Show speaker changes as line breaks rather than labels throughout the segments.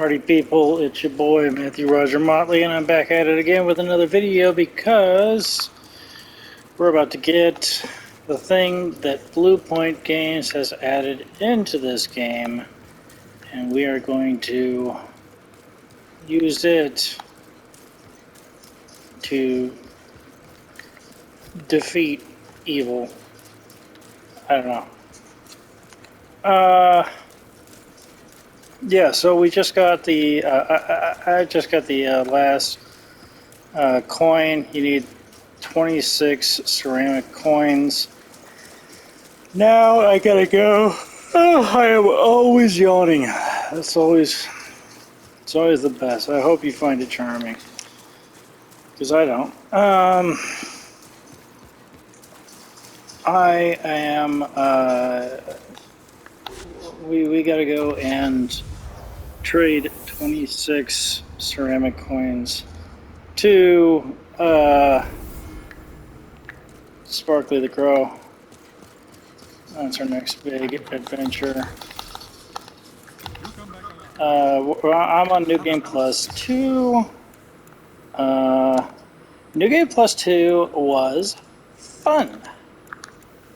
Party people, it's your boy Matthew Roger Motley, and I'm back at it again with another video because we're about to get the thing that Blue Point Games has added into this game, and we are going to use it to defeat evil. I don't know. Yeah, so we just got the, I just got the last coin. You need 26 ceramic coins. Now I gotta go. Oh, I am always yawning. It's always the best. I hope you find it charming, because I don't. I am, we gotta go and trade 26 ceramic coins to Sparkly the Crow. That's our next big adventure. I'm on New Game Plus 2. New Game Plus 2 was fun.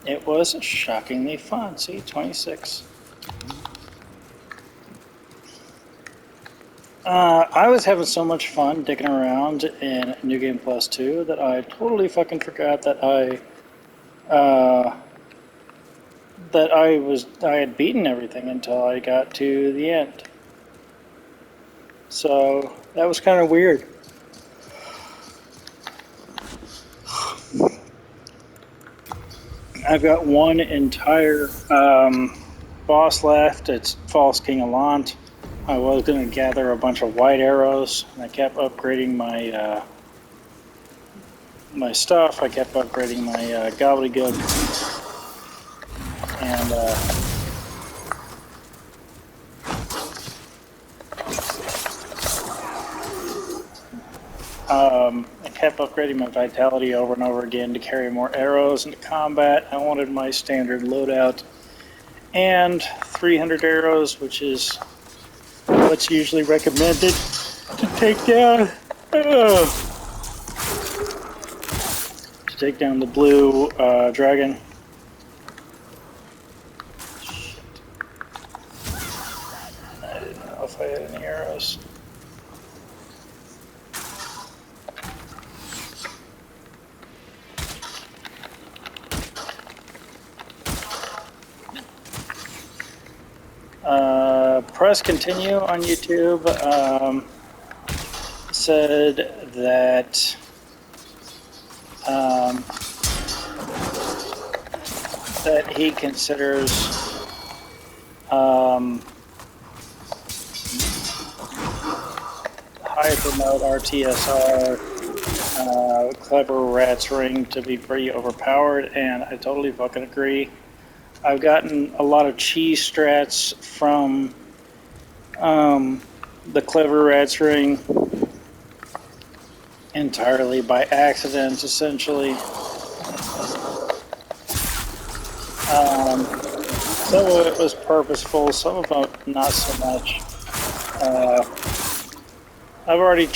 It was shockingly fun. See, 26. I was having so much fun digging around in New Game Plus 2 that I totally fucking forgot that I had beaten everything until I got to the end. So that was kind of weird. I've got one entire boss left. It's False King Alant. I was going to gather a bunch of white arrows, and I kept upgrading my my stuff. I kept upgrading my gobbledygook, and I kept upgrading my vitality over and over again to carry more arrows into combat. I wanted my standard loadout and 300 arrows, which is what's usually recommended to take down the blue dragon. Shit. I didn't know if I had any arrows. Press continue on YouTube. Said that that he considers Hypermode RTSR Clever Rat's Ring to be pretty overpowered, and I totally fucking agree. I've gotten a lot of cheese strats from the Clever Rat's Ring entirely by accident, essentially. Some of it was purposeful, some of it not so much. I've already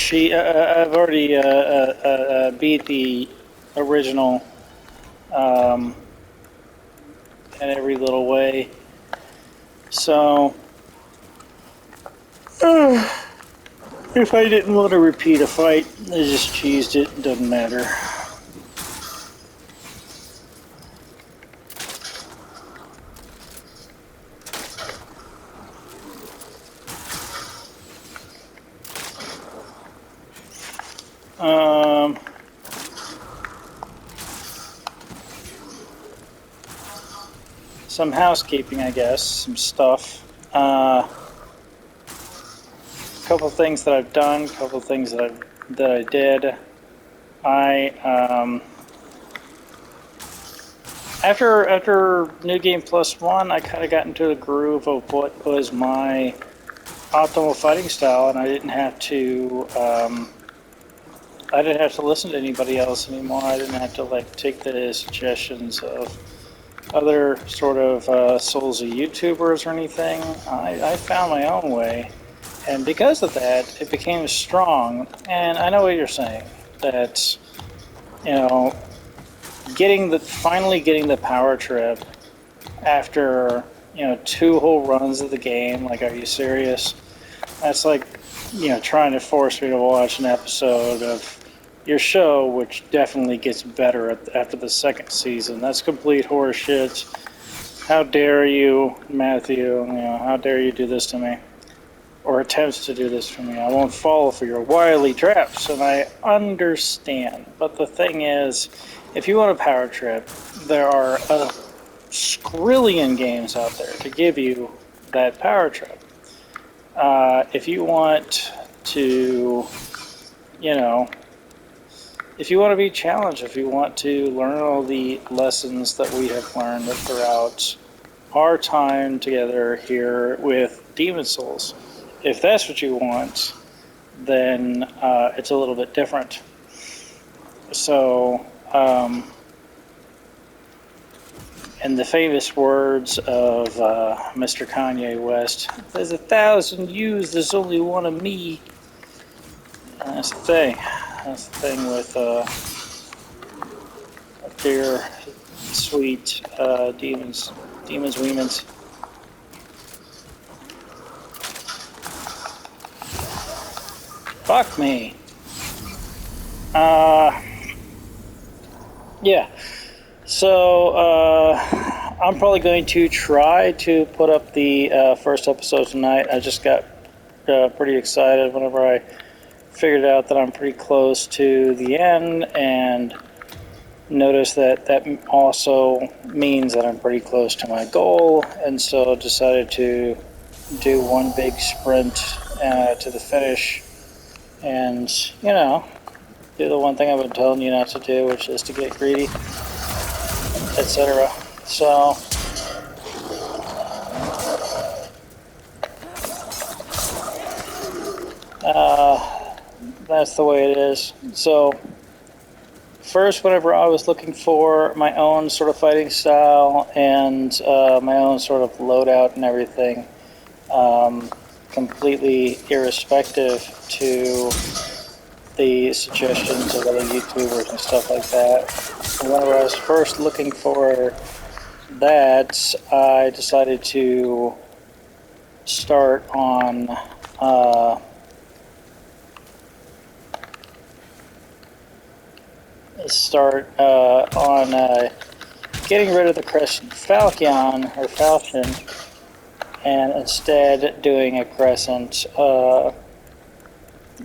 beat the original in every little way. So if I didn't want to repeat a fight, I just cheesed it. It doesn't matter. Some housekeeping, I guess, some stuff. A couple things that I've done, a couple things that I did. After New Game Plus 1, I kind of got into the groove of what was my optimal fighting style, and I didn't have to listen to anybody else anymore. I didn't have to like take the suggestions of other sort of Souls YouTubers or anything. I found my own way, And because of that, it became strong. And I know what you're saying, that, you know, finally getting the power trip after, 2 whole runs of the game, like, are you serious? That's like, trying to force me to watch an episode of your show, which definitely gets better after the second season. That's complete horseshit. How dare you, Matthew? How dare you do this to me? Or attempts to do this for me. I won't fall for your wily traps, and I understand. But the thing is, if you want a power trip, there are a skrillion games out there to give you that power trip. If you want to, you know, if you want to be challenged, if you want to learn all the lessons that we have learned throughout our time together here with Demon Souls, if that's what you want, then it's a little bit different. So, in the famous words of Mr. Kanye West, there's 1,000 yous, there's only one of me. And that's the thing. That's the thing with dear, sweet demons, wemons. Fuck me. Yeah. So, I'm probably going to try to put up the first episode tonight. I just got pretty excited whenever I figured out that I'm pretty close to the end, and noticed that also means that I'm pretty close to my goal, and so decided to do one big sprint to the finish, and, do the one thing I've been telling you not to do, which is to get greedy, etc. So, that's the way it is. So, first, whenever I was looking for my own sort of fighting style and my own sort of loadout and everything, completely irrespective to the suggestions of other YouTubers and stuff like that. Whenever I was first looking for that, I decided to start on getting rid of the Crescent Falcon and instead doing a Crescent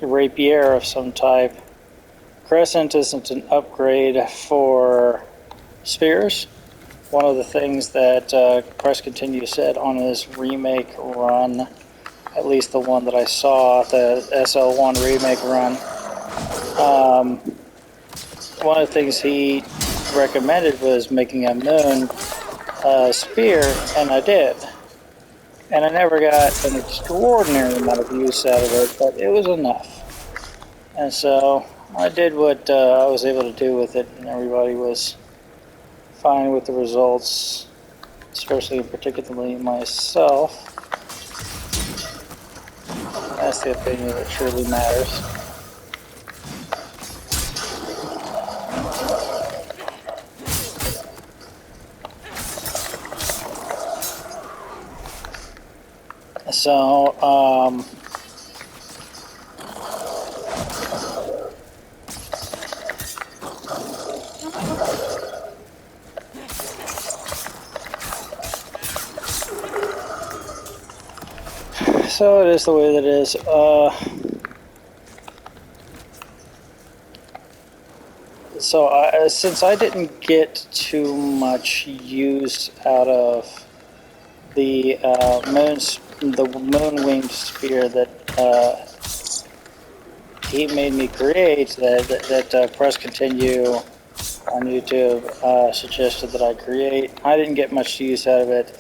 rapier of some type. Crescent isn't an upgrade for spears. One of the things that Press Continue said on his remake run, at least the one that I saw, the SL1 remake run, one of the things he recommended was making a moon spear, and I did. And I never got an extraordinary amount of use out of it, but it was enough. And so I did what I was able to do with it, and everybody was fine with the results, especially and particularly myself. That's the opinion that truly matters. So, so it is the way that it is. Since I didn't get too much use out of the moon winged spear that he made me create, that Press Continue on YouTube suggested that I create, I didn't get much use out of it.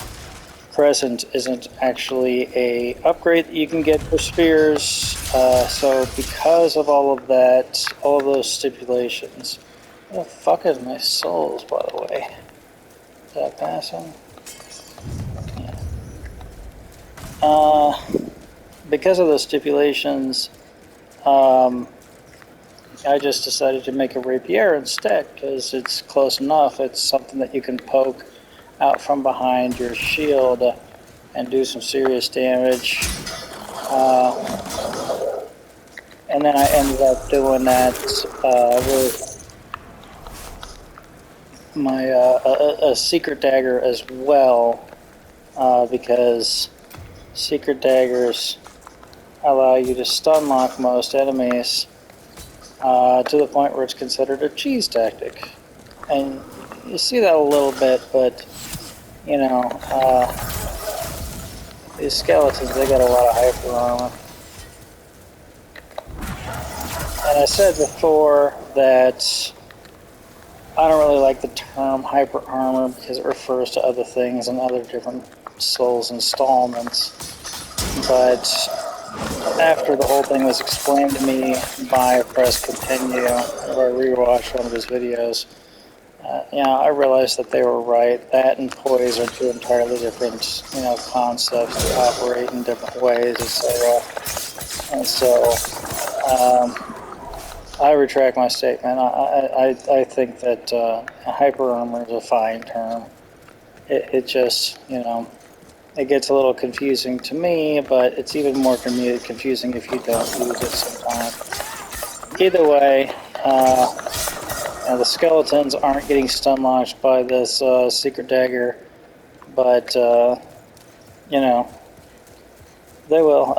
Crescent isn't actually a upgrade that you can get for spears, so because of all of that, all of those stipulations. What the fuck is my souls, by the way? Did I pass him? Yeah. because of the stipulations, I just decided to make a rapier instead because it's close enough. It's something that you can poke out from behind your shield and do some serious damage. And then I ended up doing that with my a secret dagger as well, because secret daggers allow you to stun lock most enemies to the point where it's considered a cheese tactic. And you see that a little bit, but you know, these skeletons, they got a lot of hyper armor. And I said before that I don't really like the term hyper armor because it refers to other things and other different Souls installments. But after the whole thing was explained to me by Press Continue, where I rewatched one of his videos, I realized that they were right. That and poise are two entirely different, concepts that operate in different ways, etc. And so, I retract my statement. I think that hyper armor is a fine term. It just, it gets a little confusing to me, but it's even more confusing if you don't use it sometimes. Either way, the skeletons aren't getting stun locked by this secret dagger, but, they will.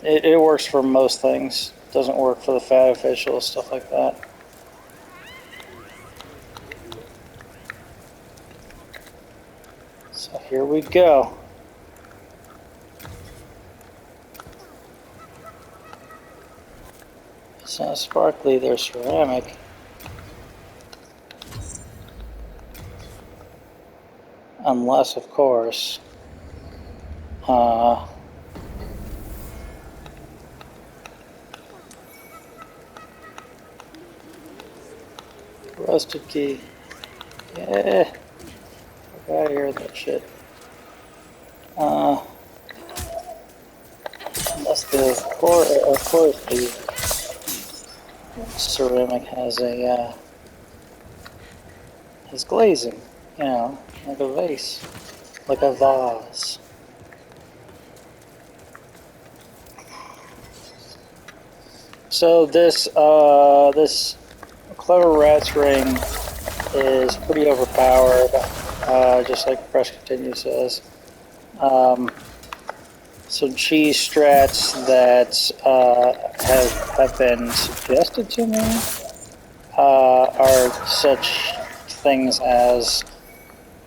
It works for most things. Doesn't work for the fat officials, stuff like that. So here we go. It's not sparkly, they're ceramic. Unless, of course, rusted key. Yeah. Get out of here with that shit. Unless of course the ceramic has has glazing, like a vase, like a vase. So this clever rat's ring is pretty overpowered, just like Press Continue says. Some cheese strats that have been suggested to me are such things as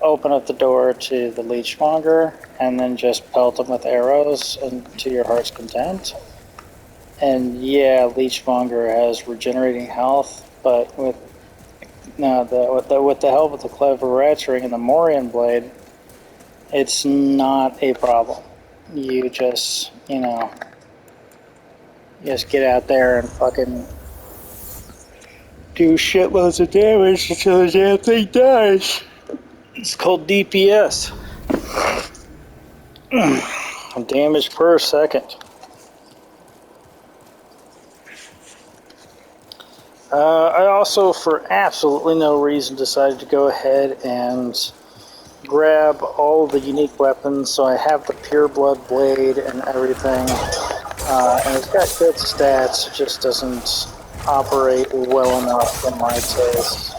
open up the door to the leechmonger and then just pelt them with arrows and to your heart's content. And yeah, leechmonger has regenerating health, but with the help of the clever rat's ring and the Morian blade, it's not a problem. You just, just get out there and fucking do shitloads of damage until the damn thing dies. It's called DPS. Damage per second. I also, for absolutely no reason, decided to go ahead and grab all the unique weapons. So I have the Pure Blood Blade and everything. And it's got good stats, it just doesn't operate well enough for my taste.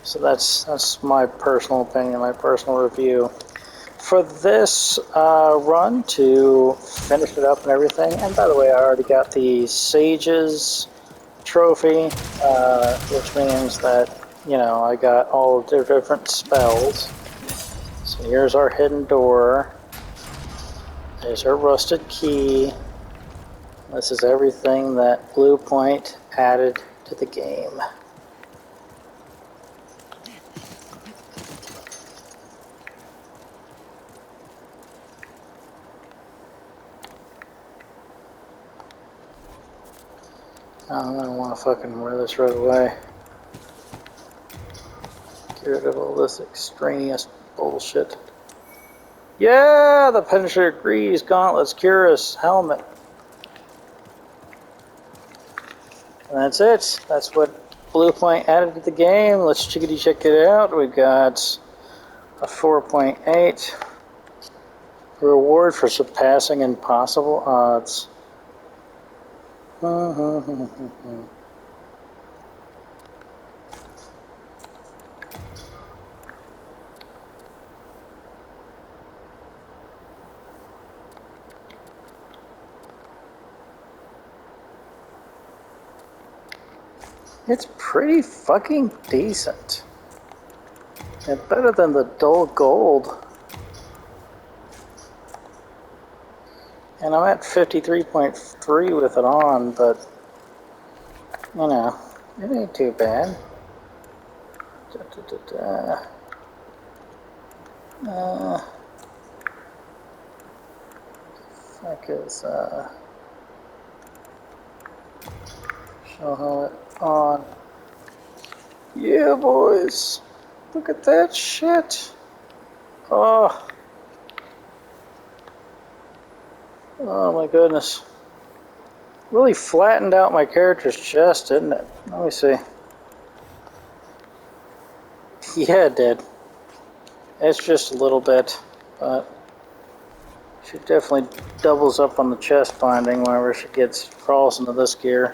So that's my personal opinion, my personal review. For this run, to finish it up and everything, and by the way, I already got the Sage's trophy, which means that, I got all of their different spells. So here's our hidden door. There's our rusted key. This is everything that Blue Point added to the game. I'm gonna want to fucking wear this right away. Get rid of all this extraneous bullshit. Yeah, the Penetrator Grease Gauntlets Cuirass helmet. And that's it. That's what Blue Point added to the game. Let's chickadee check it out. We've got a 4.8 reward for surpassing impossible odds. It's pretty fucking decent. And better than the dull gold. And I'm at 53.3 with it on, but, you know, it ain't too bad. Fuck is, show helmet on. Yeah, boys. Look at that shit. Oh. Oh my goodness. Really flattened out my character's chest, didn't it? Let me see. Yeah, it did. It's just a little bit, but she definitely doubles up on the chest binding whenever she crawls into this gear.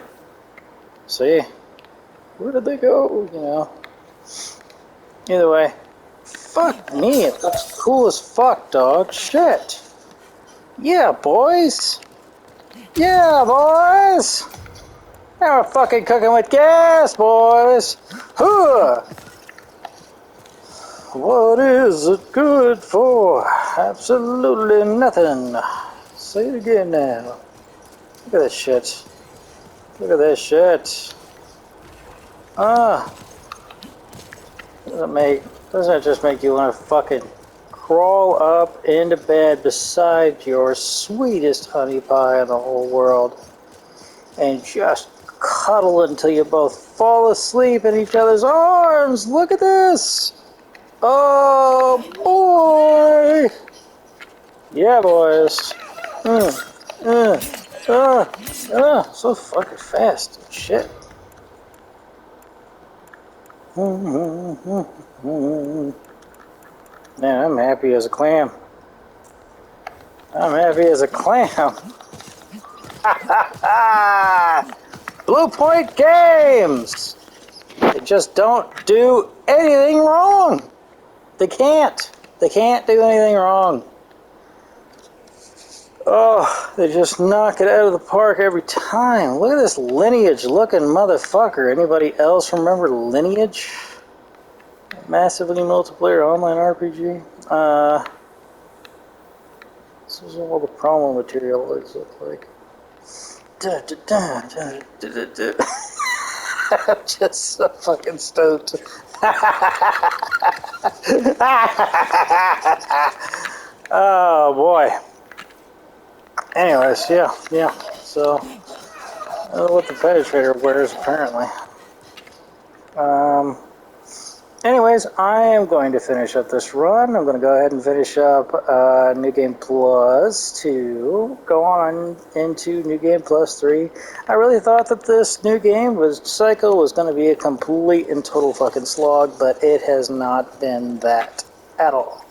See? Where did they go? You know. Either way. Fuck me, it looks cool as fuck, dog. Shit. Yeah, boys. Yeah, boys. Now we're fucking cooking with gas, boys. Huh. What is it good for? Absolutely nothing. Say it again now. Look at this shit. Look at this shit. Doesn't it just make you want to fucking crawl up into bed beside your sweetest honey pie in the whole world and just cuddle until you both fall asleep in each other's arms? Look at this. Oh boy! Yeah, boys. So fucking fast. Shit. Man, I'm happy as a clam. I'm happy as a clam. Blue Point Games! They just don't do anything wrong. They can't. They can't do anything wrong. Oh, they just knock it out of the park every time. Look at this Lineage-looking motherfucker. Anybody else remember Lineage? Massively multiplayer online RPG. This is all the promo material looks like. I'm just so fucking stoked. Oh boy. Anyways, yeah. So, I don't know what the penetrator wears apparently. Anyways, I am going to finish up this run. I'm going to go ahead and finish up New Game Plus 2, go on into New Game Plus 3. I really thought that this new game Cycle was going to be a complete and total fucking slog, but it has not been that at all.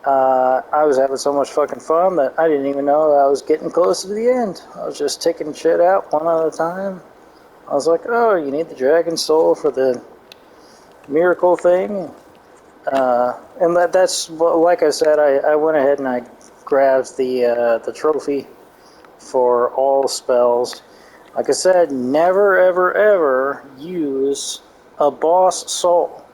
I was having so much fucking fun that I didn't even know I was getting closer to the end. I was just taking shit out one at a time. I was like, oh, you need the Dragon Soul for the miracle thing, and that's like I said. I went ahead and I grabbed the trophy for all spells. Like I said, never ever ever use a boss soul.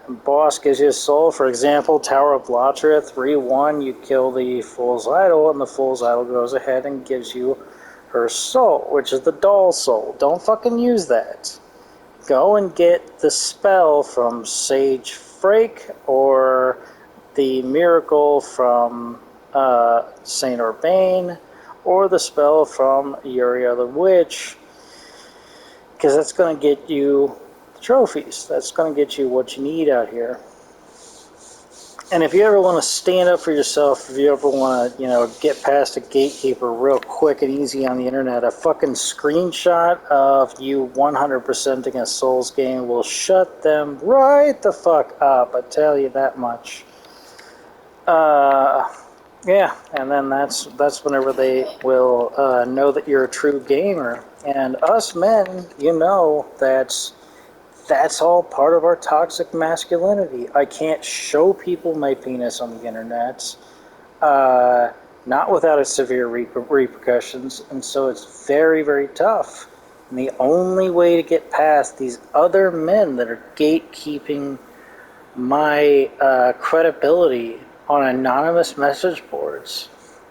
A boss gives you a soul. For example, Tower of Latra 3-1. You kill the Fool's Idol, and the Fool's Idol goes ahead and gives you her soul, which is the doll soul. Don't fucking use that. Go and get the spell from Sage Frake or the miracle from Saint Urbane or the spell from Uriah the Witch, because that's going to get you trophies. That's going to get you what you need out here. And if you ever want to stand up for yourself, if you ever want to, get past a gatekeeper real quick and easy on the internet, a fucking screenshot of you 100%ing a Souls game will shut them right the fuck up. I tell you that much. Yeah, and then that's whenever they will know that you're a true gamer. And us men, that's all part of our toxic masculinity. I can't show people my penis on the internet, not without its severe repercussions, and so it's very, very tough. And the only way to get past these other men that are gatekeeping my credibility on anonymous message boards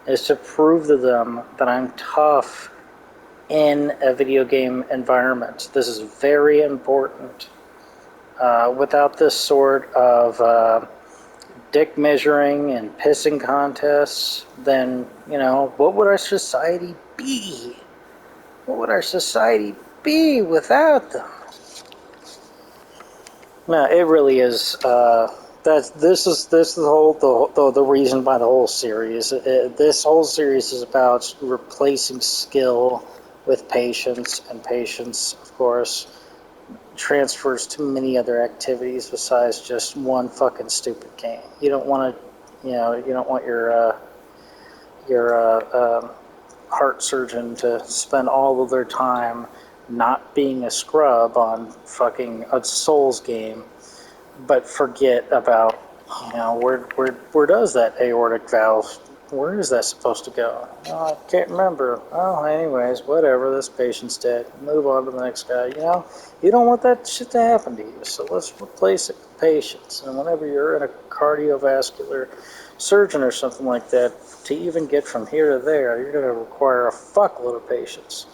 is to prove to them that I'm tough in a video game environment. This is very important. Without this sort of dick measuring and pissing contests, then, what would our society be? What would our society be without them? No, it really is. This is the reason by the whole series. This whole series is about replacing skill with patience, and patience, of course, transfers to many other activities besides just one fucking stupid game. You don't want to, you don't want your heart surgeon to spend all of their time not being a scrub on fucking a Souls game, but forget about, where does that aortic valve, where is that supposed to go? Oh, I can't remember. Oh, anyways, whatever, this patient's dead. Move on to the next guy. You don't want that shit to happen to you, so let's replace it with patience. And whenever you're in a cardiovascular surgeon or something like that, to even get from here to there, you're going to require a fuckload of patience.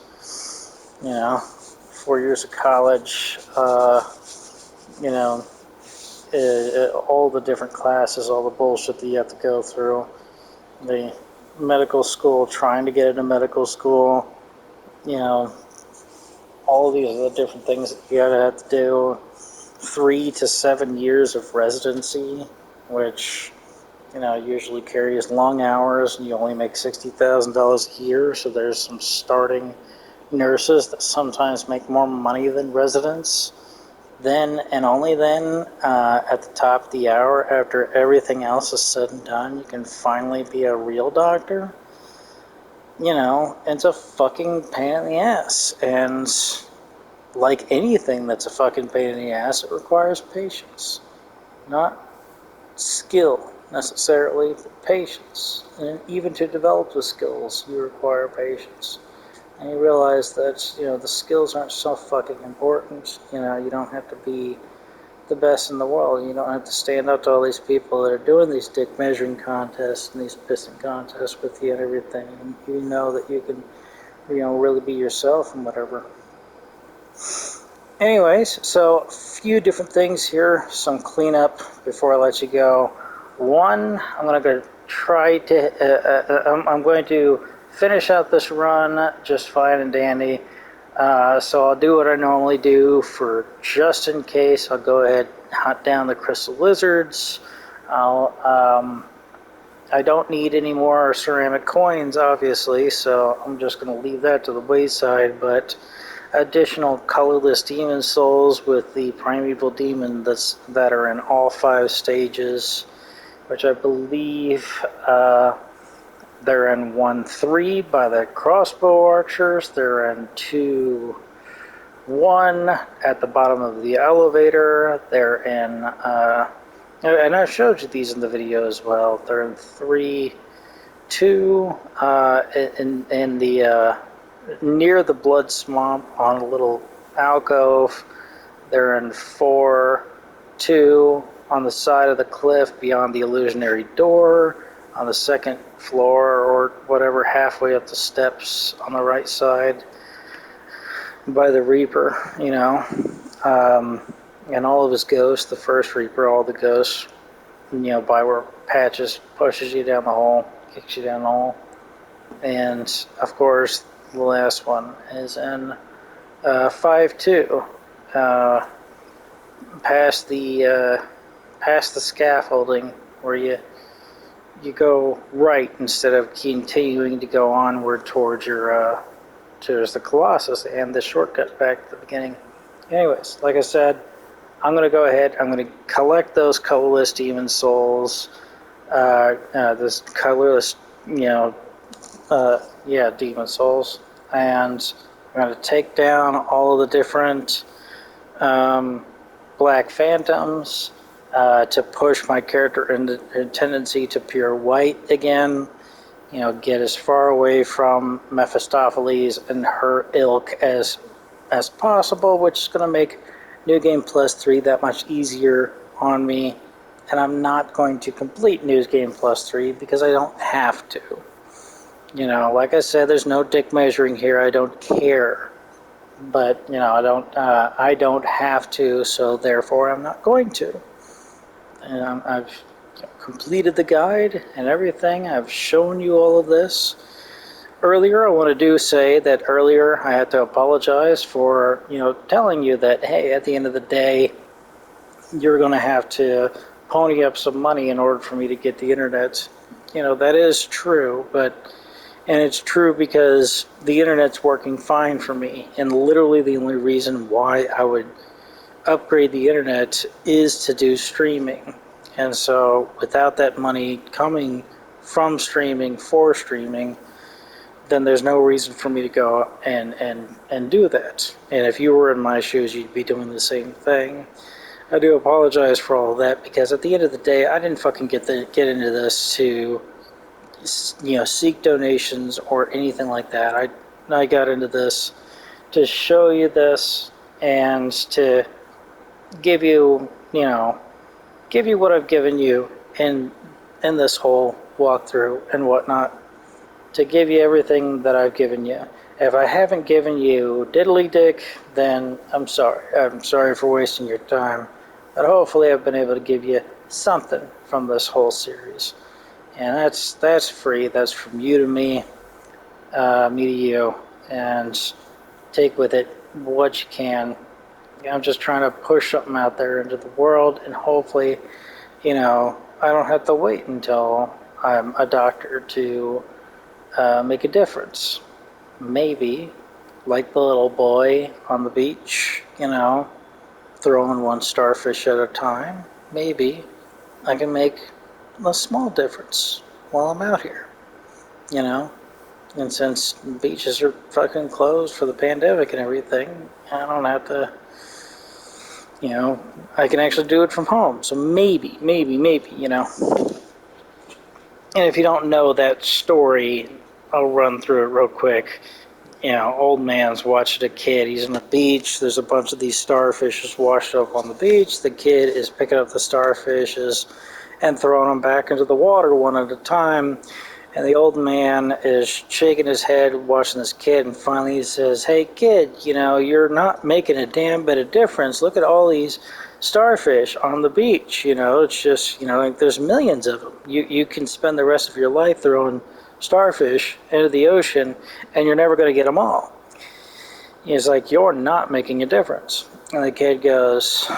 4 years of college, all the different classes, all the bullshit that you have to go through, the medical school, trying to get into medical school, all these other different things that you gotta have to do, 3 to 7 years of residency, which, usually carries long hours, and you only make $60,000 a year, so there's some starting nurses that sometimes make more money than residents. Then and only then, at the top of the hour, after everything else is said and done, you can finally be a real doctor. It's a fucking pain in the ass. And like anything that's a fucking pain in the ass, it requires patience. Not skill, necessarily, but patience. And even to develop the skills, you require patience. And you realize that, the skills aren't so fucking important. You don't have to be the best in the world. You don't have to stand up to all these people that are doing these dick measuring contests and these pissing contests with you and everything. And you know that you can, really be yourself and whatever. Anyways, so a few different things here. Some cleanup before I let you go. One, I'm going to try to, I'm going to finish out this run just fine and dandy. So I'll do what I normally do for just in case. I'll go ahead and hunt down the crystal lizards. I don't need any more ceramic coins, obviously, so I'm just going to leave that to the wayside, but additional colorless demon souls with the primeval demon that are in all 5 stages, which I believe they're in 1-3 by the crossbow archers. They're in 2-1 at the bottom of the elevator. They're in, and I showed you these in the video as well. They're in 3-2 in the near the blood swamp on a little alcove. They're in 4-2 on the side of the cliff beyond the illusionary door, on the second floor or whatever, halfway up the steps on the right side by the Reaper, and all of his ghosts, the first Reaper, all the ghosts, by where Patches pushes you down the hole, kicks you down the hole. And of course, the last one is in 5-2, past the scaffolding where you go right instead of continuing to go onward towards your towards the Colossus and the shortcut back at the beginning. Anyways, like I said, I'm going to go ahead. I'm going to collect those colorless demon souls. This colorless, demon souls, and I'm going to take down all of the different black phantoms to push my character in tendency to pure white again. Get as far away from Mephistopheles and her ilk as possible, which is going to make New Game Plus 3 that much easier on me. And I'm not going to complete New Game Plus 3 because I don't have to. Like I said, there's no dick measuring here. I don't care. But, I don't have to, so therefore I'm not going to. And I've completed the guide and everything. I've shown you all of this. Earlier, I want to say that earlier I had to apologize for, telling you that, hey, at the end of the day, you're going to have to pony up some money in order for me to get the internet. That is true, and it's true because the internet's working fine for me, and literally the only reason why I would upgrade the internet is to do streaming. And so without that money coming from streaming for streaming, then there's no reason for me to go and do that. And if you were in my shoes, you'd be doing the same thing. I do apologize for all of that, because at the end of the day, I didn't fucking get into this to seek donations or anything like that. I got into this to show you this and to give you what I've given you in this whole walkthrough and whatnot, to give you everything that I've given you. If I haven't given you diddly dick, then I'm sorry. I'm sorry for wasting your time. But hopefully I've been able to give you something from this whole series. And that's free. That's from you to me, me to you. And take with it what you can. I'm just trying to push something out there into the world, and hopefully, I don't have to wait until I'm a doctor to make a difference. Maybe, like the little boy on the beach, throwing one starfish at a time, maybe I can make a small difference while I'm out here, And since beaches are fucking closed for the pandemic and everything, I don't have to, I can actually do it from home. So maybe, And if you don't know that story, I'll run through it real quick. Old man's watching a kid. He's on the beach. There's a bunch of these starfishes washed up on the beach. The kid is picking up the starfishes and throwing them back into the water one at a time. And the old man is shaking his head watching this kid, and finally he says, "Hey kid, you're not making a damn bit of difference. Look at all these starfish on the beach. It's just, there's millions of them. You can spend the rest of your life throwing starfish into the ocean, and you're never going to get them all." He's like, "You're not making a difference." And the kid goes,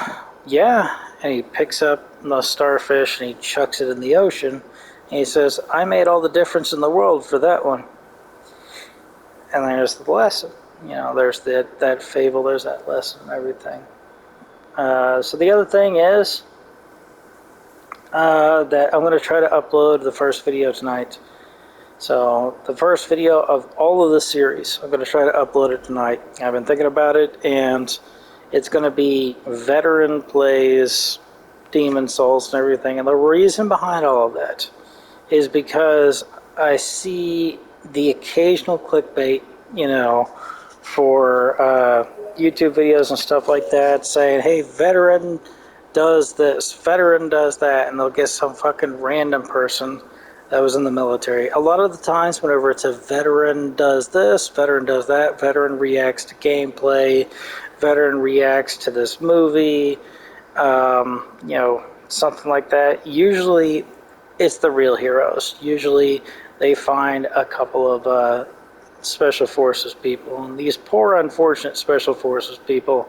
"Yeah." And he picks up the starfish and he chucks it in the ocean. And he says, "I made all the difference in the world for that one." And there's the lesson. There's that fable, there's that lesson and everything. So the other thing is that I'm going to try to upload the first video tonight. So the first video of all of the series, I'm going to try to upload it tonight. I've been thinking about it, and it's going to be veteran plays Demon Souls and everything. And the reason behind all of that is because I see the occasional clickbait, for YouTube videos and stuff like that, saying, "Hey, veteran does this, veteran does that," and they'll get some fucking random person that was in the military. A lot of the times, whenever it's a veteran does this, veteran does that, veteran reacts to gameplay, veteran reacts to this movie, something like that, usually it's the real heroes. Usually they find a couple of special forces people, and these poor unfortunate special forces people,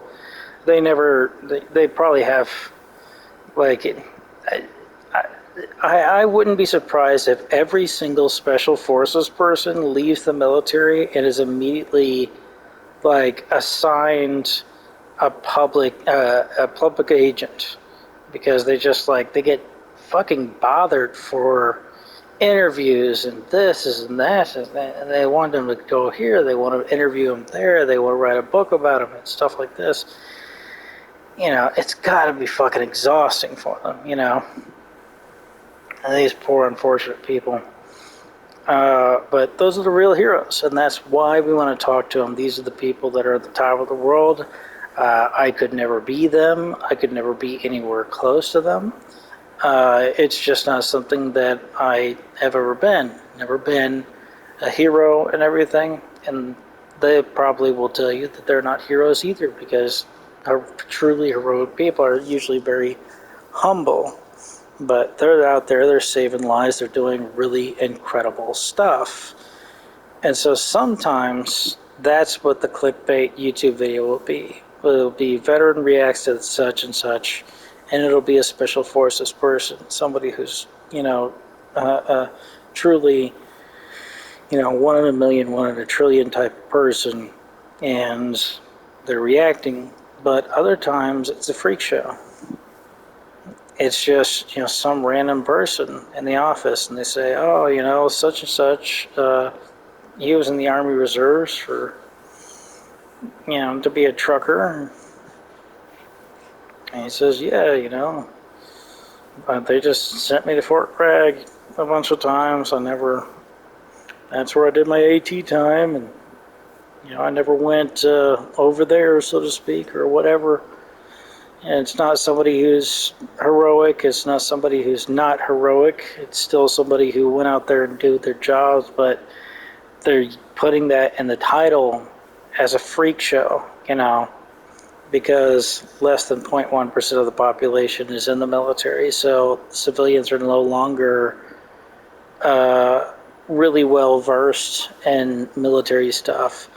they probably have, like, I wouldn't be surprised if every single special forces person leaves the military and is immediately like assigned a public agent, because they just like they get fucking bothered for interviews and this is and that, and they want them to go here, they want to interview them there, they want to write a book about them and stuff like this. You know, it's got to be fucking exhausting for them, you know. And these poor unfortunate people. But those are the real heroes, and that's why we want to talk to them. These are the people that are at the top of the world. I could never be them. I could never be anywhere close to them. It's just not something that I have ever been. Never been a hero and everything. And they probably will tell you that they're not heroes either, because truly heroic people are usually very humble. But they're out there, they're saving lives, they're doing really incredible stuff. And so sometimes that's what the clickbait YouTube video will be. It'll be veteran reacts to such and such, and it'll be a special forces person, somebody who's, you know, truly, you know, 1 in a million, 1 in a trillion type of person, and they're reacting. But other times it's a freak show. It's just, you know, some random person in the office, and they say, oh, you know, such and such, he was in the Army Reserves for, you know, to be a trucker. And he says, yeah, you know, but they just sent me to Fort Bragg a bunch of times. That's where I did my AT time, and, you know, I never went over there, so to speak, or whatever. And it's not somebody who's heroic. It's not somebody who's not heroic. It's still somebody who went out there and did their jobs, but they're putting that in the title as a freak show, you know, because less than 0.1% of the population is in the military. So civilians are no longer really well versed in military stuff.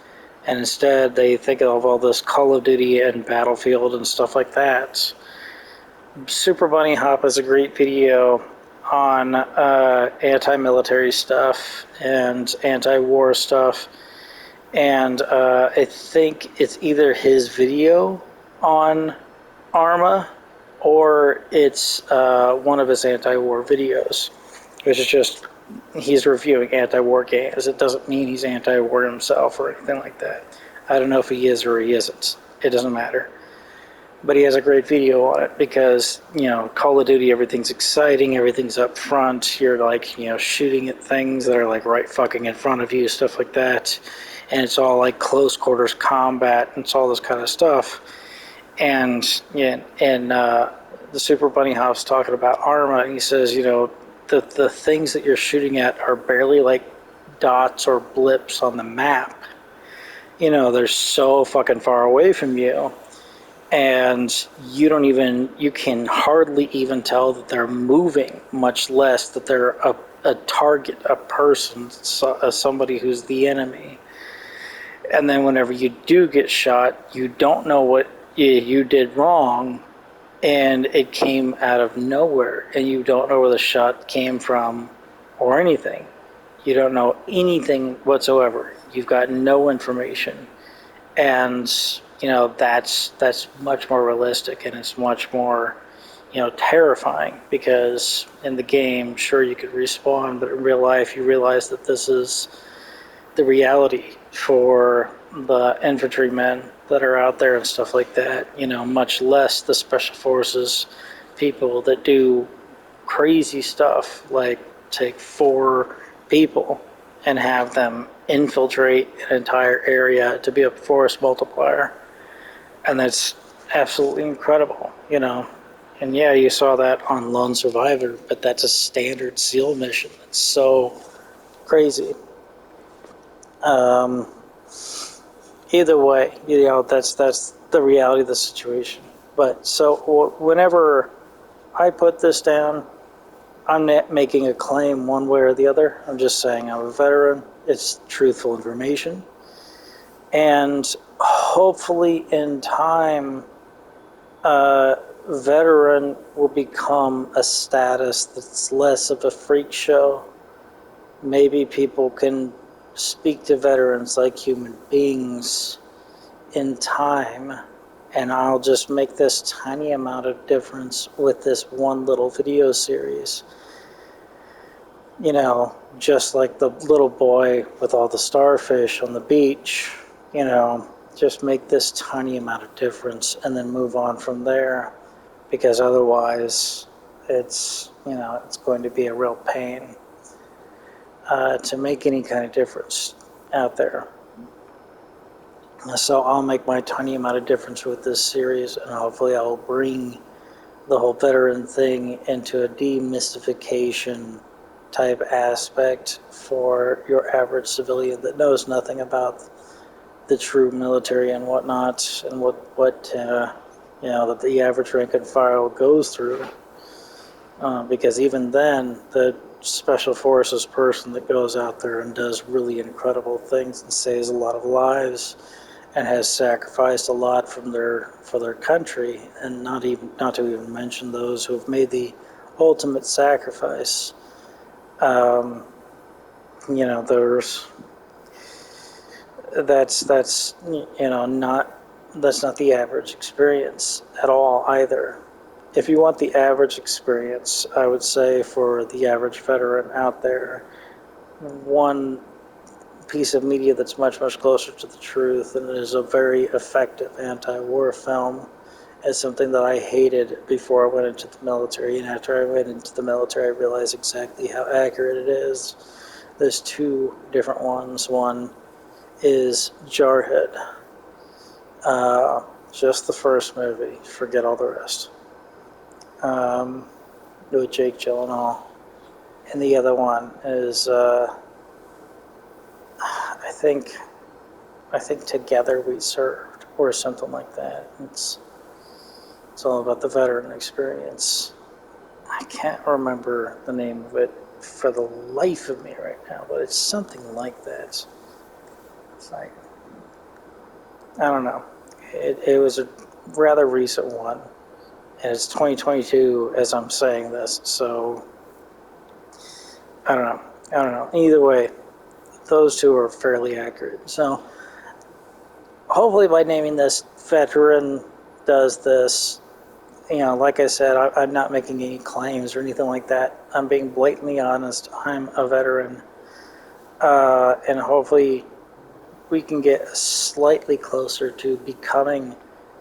And instead they think of all this Call of Duty and Battlefield and stuff like that. Super Bunny Hop is a great video on anti-military stuff and anti-war stuff. And I think it's either his video on ARMA or it's one of his anti-war videos, which is just he's reviewing anti-war games. It doesn't mean he's anti-war himself or anything like that. I don't know if he is or he isn't. It doesn't matter. But he has a great video on it because, you know, Call of Duty, everything's exciting, everything's up front. You're like, you know, shooting at things that are like right fucking in front of you, stuff like that. And it's all like close quarters combat and it's all this kind of stuff. And yeah, and the Super Bunny Hop's talking about ARMA, and he says, you know, the things that you're shooting at are barely like dots or blips on the map. You know, they're so fucking far away from you, and you can hardly even tell that they're moving, much less that they're a target, a person, somebody who's the enemy. And then whenever you do get shot, you don't know what you did wrong, and it came out of nowhere, and you don't know where the shot came from or anything. You don't know anything whatsoever. You've got no information. And, you know, that's much more realistic, and it's much more, you know, terrifying, because in the game, sure, you could respawn, but in real life, you realize that this is the reality for the infantrymen that are out there and stuff like that, you know, much less the special forces people that do crazy stuff like take 4 people and have them infiltrate an entire area to be a force multiplier. And that's absolutely incredible, you know. And yeah, you saw that on Lone Survivor, but that's a standard SEAL mission. It's so crazy. Either way, you know, that's the reality of the situation. But so whenever I put this down, I'm not making a claim one way or the other. I'm just saying I'm a veteran. It's truthful information. And hopefully in time, veteran will become a status that's less of a freak show. Maybe people can speak to veterans like human beings in time, and I'll just make this tiny amount of difference with this one little video series. You know, just like the little boy with all the starfish on the beach, you know, just make this tiny amount of difference and then move on from there, because otherwise it's, you know, it's going to be a real pain to make any kind of difference out there. So I'll make my tiny amount of difference with this series, and hopefully I'll bring the whole veteran thing into a demystification type aspect for your average civilian that knows nothing about the true military and whatnot, and what you know, that the average rank and file goes through. Because even then, the special forces person that goes out there and does really incredible things and saves a lot of lives and has sacrificed a lot for their country, and not to even mention those who have made the ultimate sacrifice. You know, that's you know, that's not the average experience at all either. If you want the average experience, I would say for the average veteran out there, one piece of media that's much, much closer to the truth and is a very effective anti-war film is something that I hated before I went into the military, and after I went into the military I realized exactly how accurate it is. There's two different ones. One is Jarhead. Just the first movie, forget all the rest. With Jake Gyllenhaal. And the other one is I think Together We Served, or something like that. It's all about the veteran experience. I can't remember the name of it for the life of me right now, but it's something like that. It's like, I don't know. It was a rather recent one, and it's 2022 as I'm saying this, so I don't know. Either way, those two are fairly accurate. So hopefully by naming this Veteran Does This, you know, like I said, I'm not making any claims or anything like that. I'm being blatantly honest. I'm a veteran. And hopefully we can get slightly closer to becoming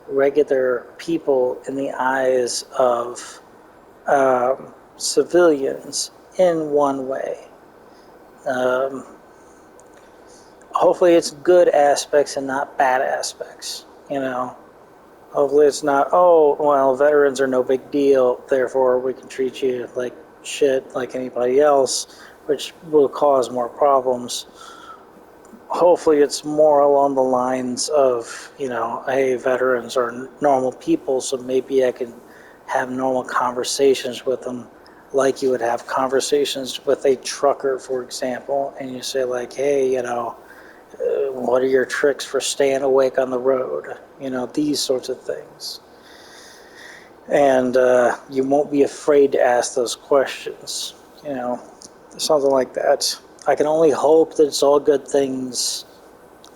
regular people in the eyes of civilians in one way. Hopefully it's good aspects and not bad aspects, you know. Hopefully it's not, oh, well, veterans are no big deal, therefore we can treat you like shit like anybody else, which will cause more problems. Hopefully it's more along the lines of, you know, hey, veterans are normal people, so maybe I can have normal conversations with them like you would have conversations with a trucker, for example, and you say like, hey, you know, what are your tricks for staying awake on the road? You know, these sorts of things. And you won't be afraid to ask those questions, you know, something like that. I can only hope that it's all good things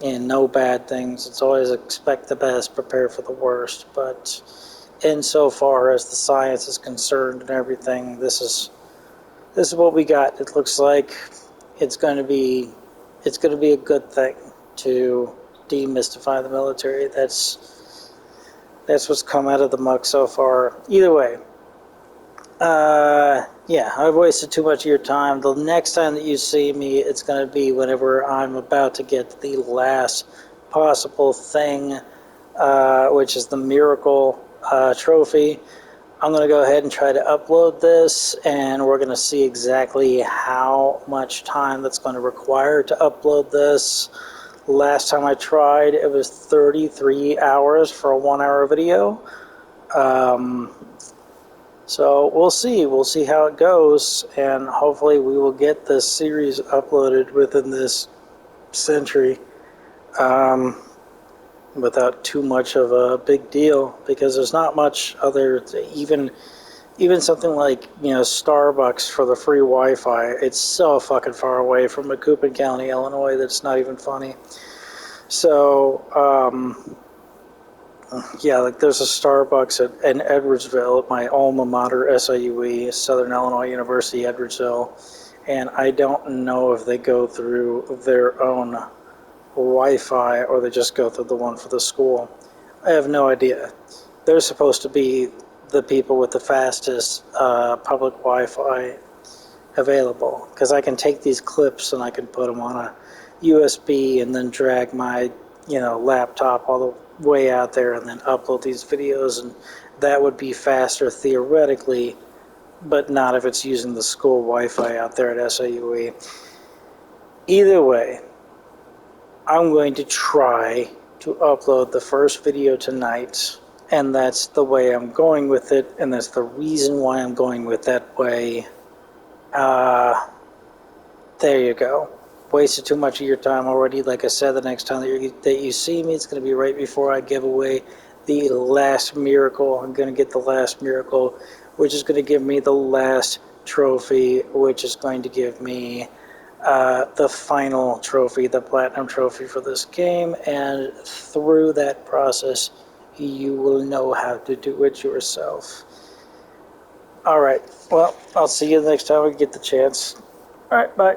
and no bad things. It's always expect the best, prepare for the worst. But insofar as the science is concerned and everything, this is what we got. It looks like it's going to be a good thing to demystify the military. That's what's come out of the muck so far. Either way, yeah, I've wasted too much of your time. The next time that you see me, it's going to be whenever I'm about to get the last possible thing, which is the Miracle trophy. I'm going to go ahead and try to upload this, and we're going to see exactly how much time that's going to require to upload this. Last time I tried, it was 33 hours for a 1-hour video. So we'll see. We'll see how it goes, and hopefully we will get this series uploaded within this century. without too much of a big deal, because there's not much other, even something like, Starbucks for the free Wi-Fi. It's so fucking far away from Macoupin County, Illinois, that it's not even funny. So, yeah, like there's a Starbucks in Edwardsville, at my alma mater, SIUE, Southern Illinois University, Edwardsville, and I don't know if they go through their own Wi-Fi or they just go through the one for the school. I have no idea. They're supposed to be the people with the fastest public Wi-Fi available, because I can take these clips and I can put them on a USB and then drag my laptop all the way out there and then upload these videos, and that would be faster theoretically, but not if it's using the school Wi-Fi out there at SIUE. Either way, I'm going to try to upload the first video tonight, and that's the way I'm going with it, and that's the reason why I'm going with that way. There you go. Wasted too much of your time already. Like I said, the next time that you see me, it's going to be right before I give away the last miracle. I'm going to get the last miracle, which is going to give me the last trophy, which is going to give me the final trophy, the platinum trophy for this game. And through that process, you will know how to do it yourself. All right. Well, I'll see you next time we get the chance. All right. Bye.